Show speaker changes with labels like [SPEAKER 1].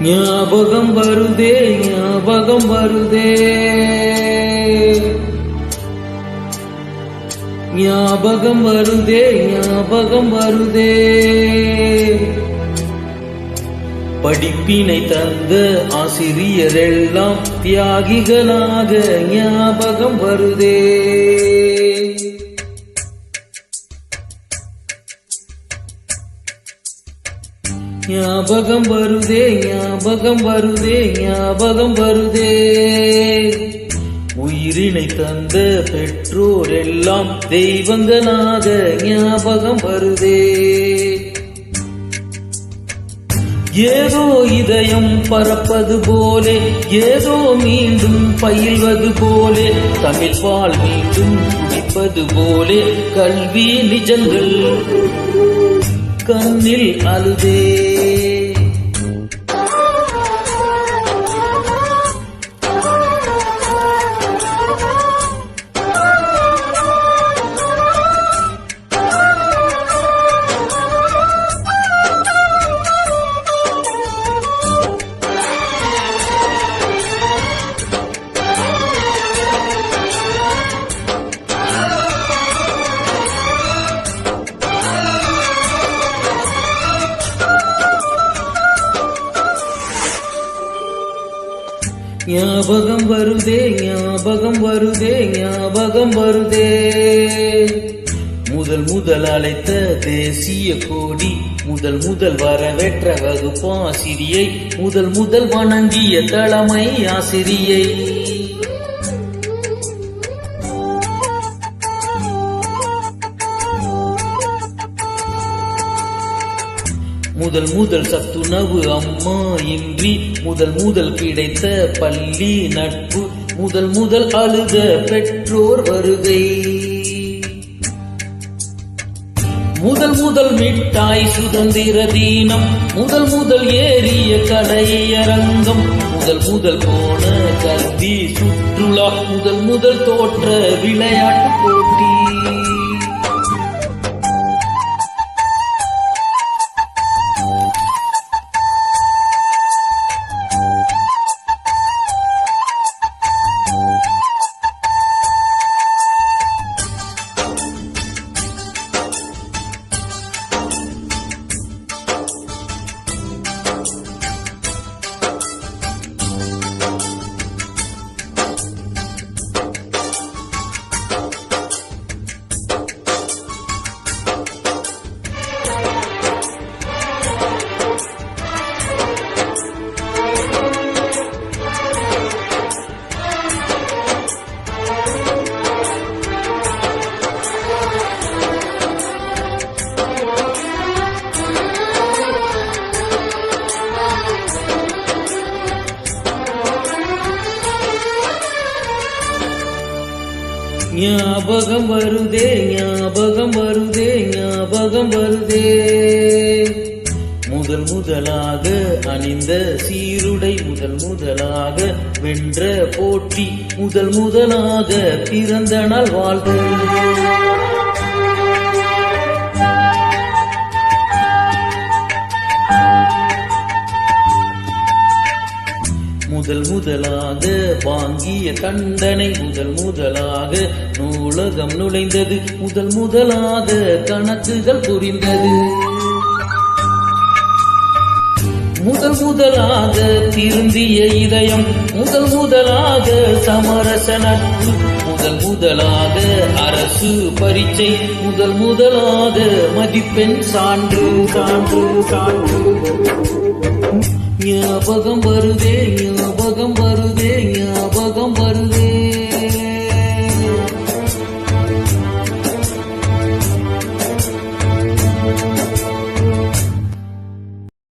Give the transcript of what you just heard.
[SPEAKER 1] ஞாபகம் வருதே ஞாபகம் வருதே ஞாபகம் வருதே ஞாபகம் வருதே படிப்பினை தந்த ஆசிரியரெல்லாம் தியாகிகளாக ஞாபகம் வருதே ஞாபகம் வருதே ஞாபகம் வருதே ஞாபகம் வருதே உயிரினை தந்த பெற்றோர் எல்லாம் தெய்வங்களாக ஞாபகம் வருதே ஏதோ இதயம் பறப்பது போலே ஏதோ மீண்டும் பயில்வது போலே தமிழ் பால் மீண்டும் குடிப்பது போலே கல்வி நிஜங்கள் கண்ணில் அழுதே ஞாபகம் வருதே ஞாபகம் வருதே ஞாபகம் வருதே முதல் அழைத்த தேசிய கோடி முதல் வரவேற்ற வகுப்பாசிரியை முதல் வணங்கிய தலைமை ஆசிரியை முதல் சத்துணவு அம்மா இன்றி முதல் கிடைத்த பள்ளி நட்பு முதல் அழுத பெற்றோர் வருகை முதல் மிட்டாய் சுதந்திர தீனம் முதல் ஏறிய கலையரங்கம் முதல் போன கல்வி சுற்றுலா முதல் தோற்ற விளையாட்டு போட்டி ஞாபகம் வருதே ஞாபகம் வருதே ஞாபகம் வருதே முதலாக அணிந்த சீருடை முதலாக வென்ற போட்டி முதலாக பிறந்த நாள் வாழ்வு முதலாக வாங்கிய தண்டனை முதலாக நூலகம் நுழைந்தது முதலாக கணக்குகள் புரிந்தது முதலாக திருந்திய இதயம் முதலாக சமரச நட்பு முதலாக அரசு பரீட்சை முதலாக மதிப்பெண் சான்று ஞாபகம் வருதே ஞாபகம் வருதே